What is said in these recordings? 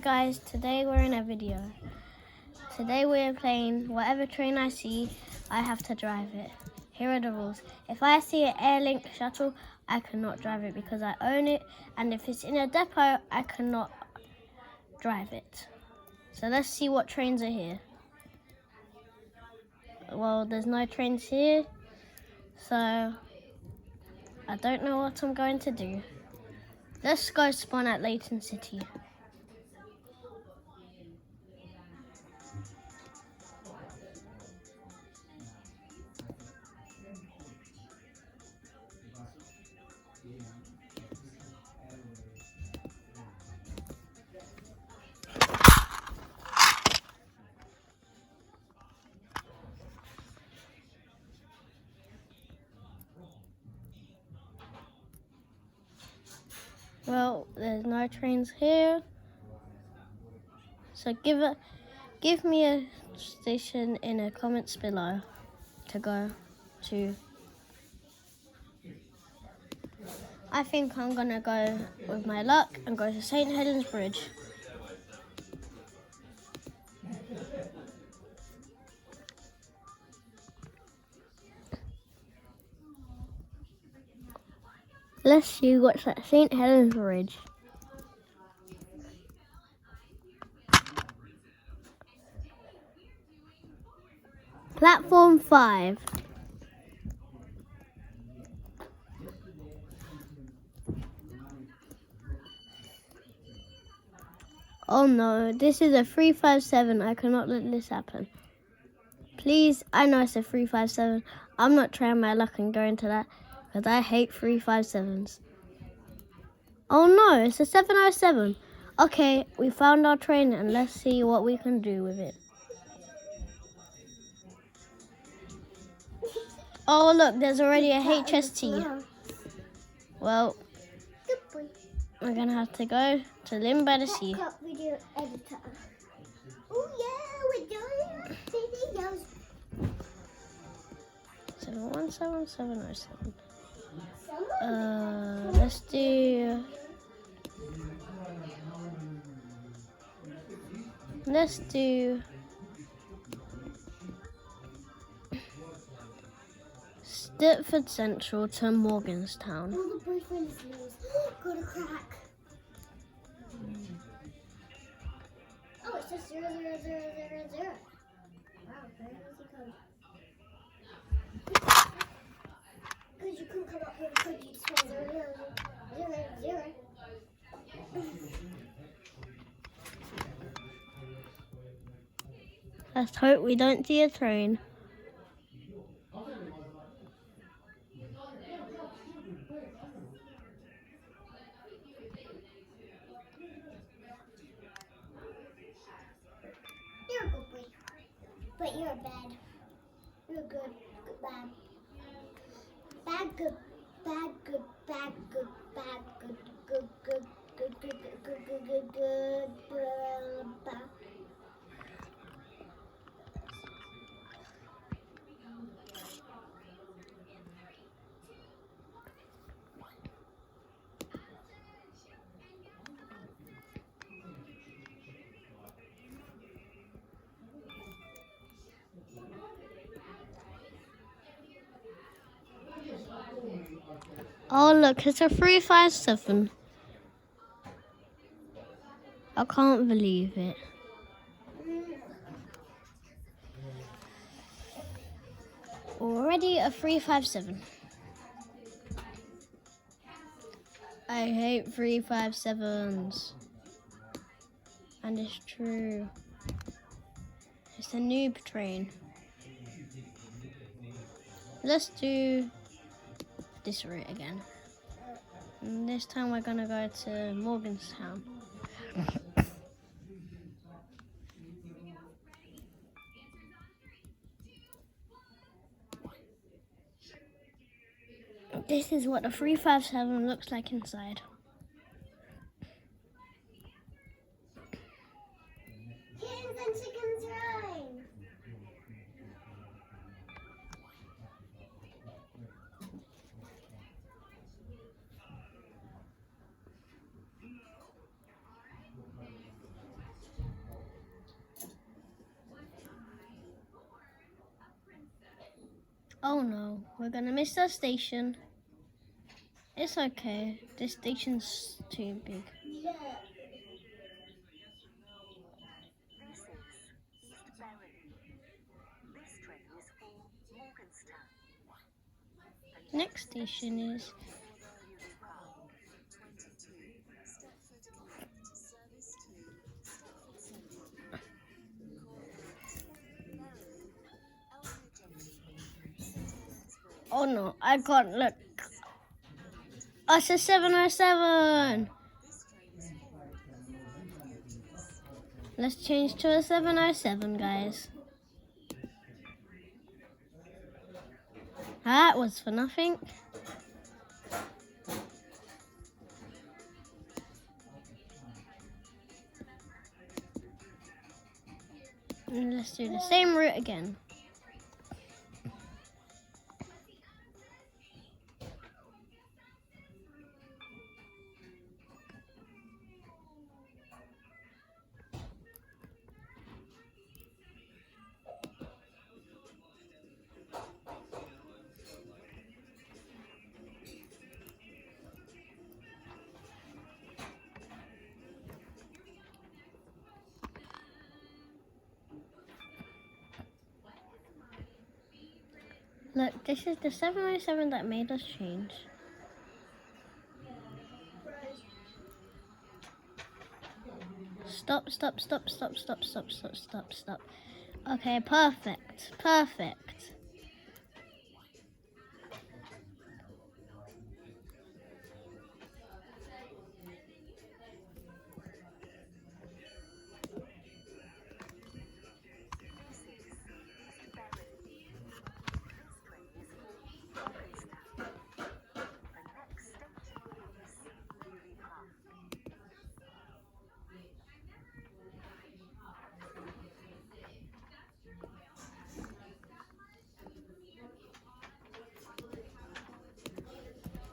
Guys, today we're in a video. Today we're playing whatever train I see, I have to drive it. Here are the rules. If I see an Airlink shuttle, I cannot drive it because I own it. And if it's in a depot, I cannot drive it. So let's see what trains are here. Well, there's no trains here. So I don't know what I'm going to do. Let's go spawn at Leighton City. Well, there's no trains here. So give me a station in the comments below to go to. I think I'm gonna go with my luck and go to St. Helens Bridge. Let's see what's at St. Helens Bridge. Platform 5. Oh no, this is a 357. I cannot let this happen. Please, I know it's a 357. I'm not trying my luck and going to that because I hate 357s. Oh no, it's a 707. Okay, we found our train and let's see what we can do with it. Oh look, there's already a HST. Well, we're gonna have to go to Lynn by the Sea. Video editor. Oh yeah, we're doing videos. 717-707. Let's do. Stitford Central to Morganstown. All the boyfriend's names. Go to crack. Oh, it's just 00000. Wow, very easy code. Because you couldn't come up with a code, you just went 00000. Let's hope we don't see a train. You're a good boy. But you're bad. You're good, bad. Bad, good, bad, good, bad, good, bad, good, good, good, good, good, good, good, good, good, bad. Oh look, it's a 357. I can't believe it. Already a 357. I hate 357s. And it's true. It's a noob train. Let's do this route again. And this time we're gonna go to Morganstown. This is what a 357 looks like inside. Kittens and chickens rhyme. Oh no, we're gonna miss our station. It's okay. This station's too big. Look. This is East Berwick. This train is for Morganstown. The Next station is Beaulieu Park. 22 Stepford Connect service to Stepford Central. Elbury Junction. oh no, I can't look. Oh, it's a 707. Let's change to a 707, guys. That was for nothing. And let's do the same route again. Look, this is the 707 that made us change. Stop, stop, stop, stop, stop, stop, stop, stop, stop. Okay, perfect, perfect. This is East Berwick. This train is for Morganstown. The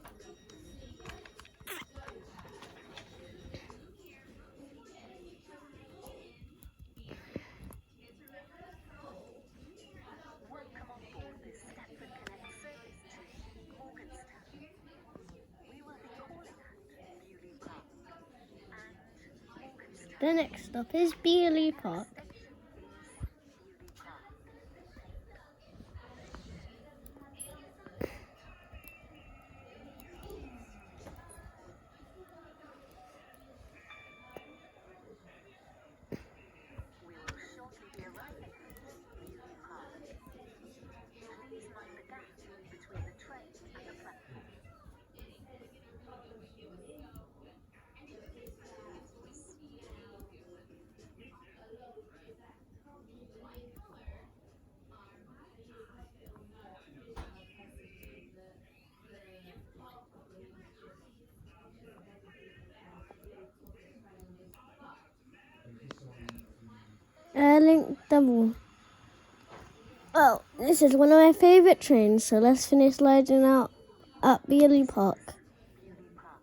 next station is Beaulieu Park. Welcome on board this Stepford Connect service to Morganstown. We will be calling at Beaulieu Park and Morganstown. The next stop is Beaulieu Park. Beaulieu Park. We will shortly be arriving at Beaulieu Park. Please mind the gap between the train and the platform. Airlink double. Oh, this is one of my favourite trains, so let's finish sliding out at Beaulieu Park. Beaulieu Park.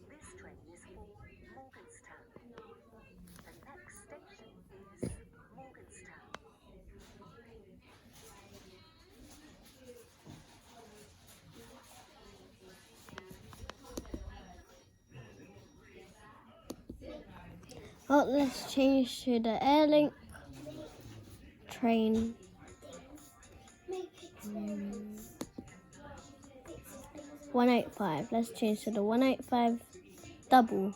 This train is for Morganstown. The next station is Morganstown. Oh, let's change to the Airlink train. Make it 185. Let's change to the 185 double.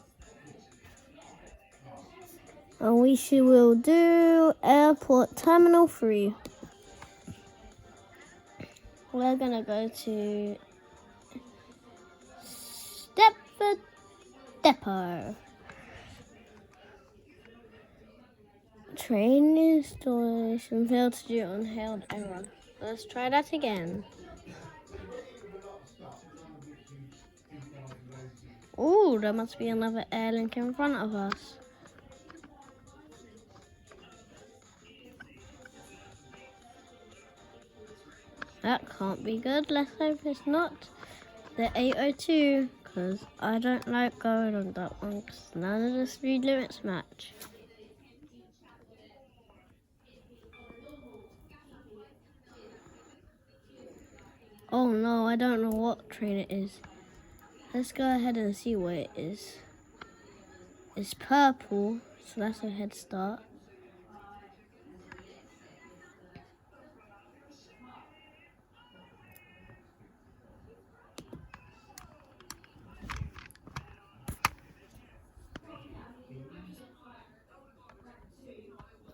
And will do Airport Terminal 3. We're gonna go to Stepford Depot. Train installation failed to do unhailed error. Let's try that again. Ooh, there must be another Airlink in front of us. That can't be good. Let's hope it's not the 802, because I don't like going on that one, because none of the speed limits match. Oh no, I don't know what train it is. Let's go ahead and see what it is. It's purple, so that's a head start.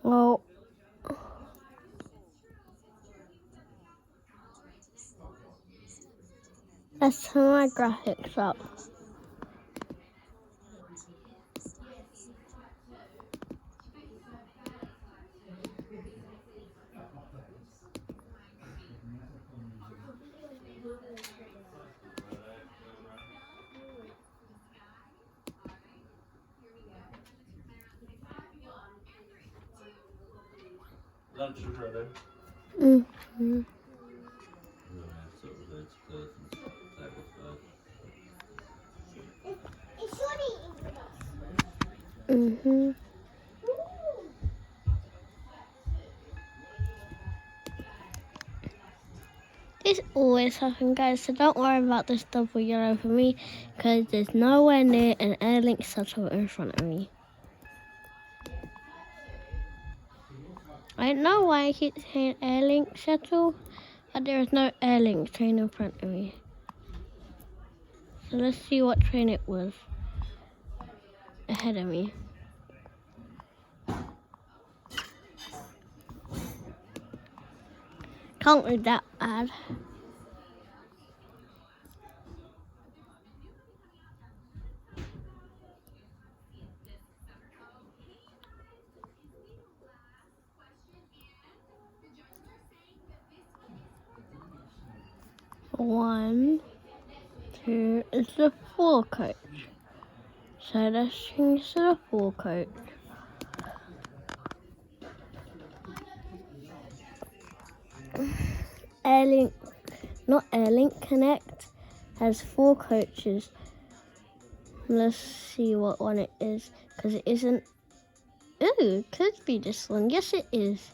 Well, let's turn my graphics up. Lunch is ready. Mm-hmm. It's Sean eating with us. Mm-hmm. This always happens, guys, so don't worry about this double yellow for me, because there's nowhere near an Airlink shuttle in front of me. I don't know why I keep saying Airlink shuttle, but there is no Airlink train in front of me. So let's see what train it was ahead of me. Can't be that bad. One, two, it's the 4 coach. So let's change to the 4 coach. Airlink, not Airlink Connect, has 4 coaches. Let's see what one it is, because it isn't. Ooh, it could be this one. Yes, it is.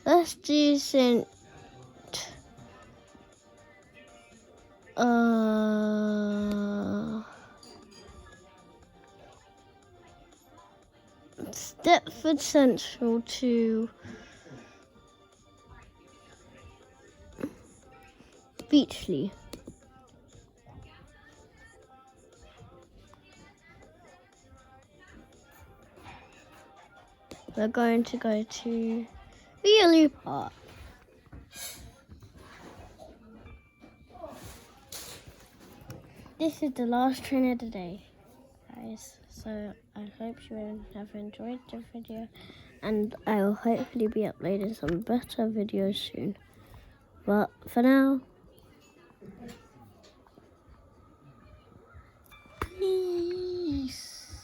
Let's do St. Stepford Central to Beachley. We're going to go to Bealoo Park. This is the last train of the day, guys. So I hope you have enjoyed the video, and I will hopefully be uploading some better videos soon. But for now, peace.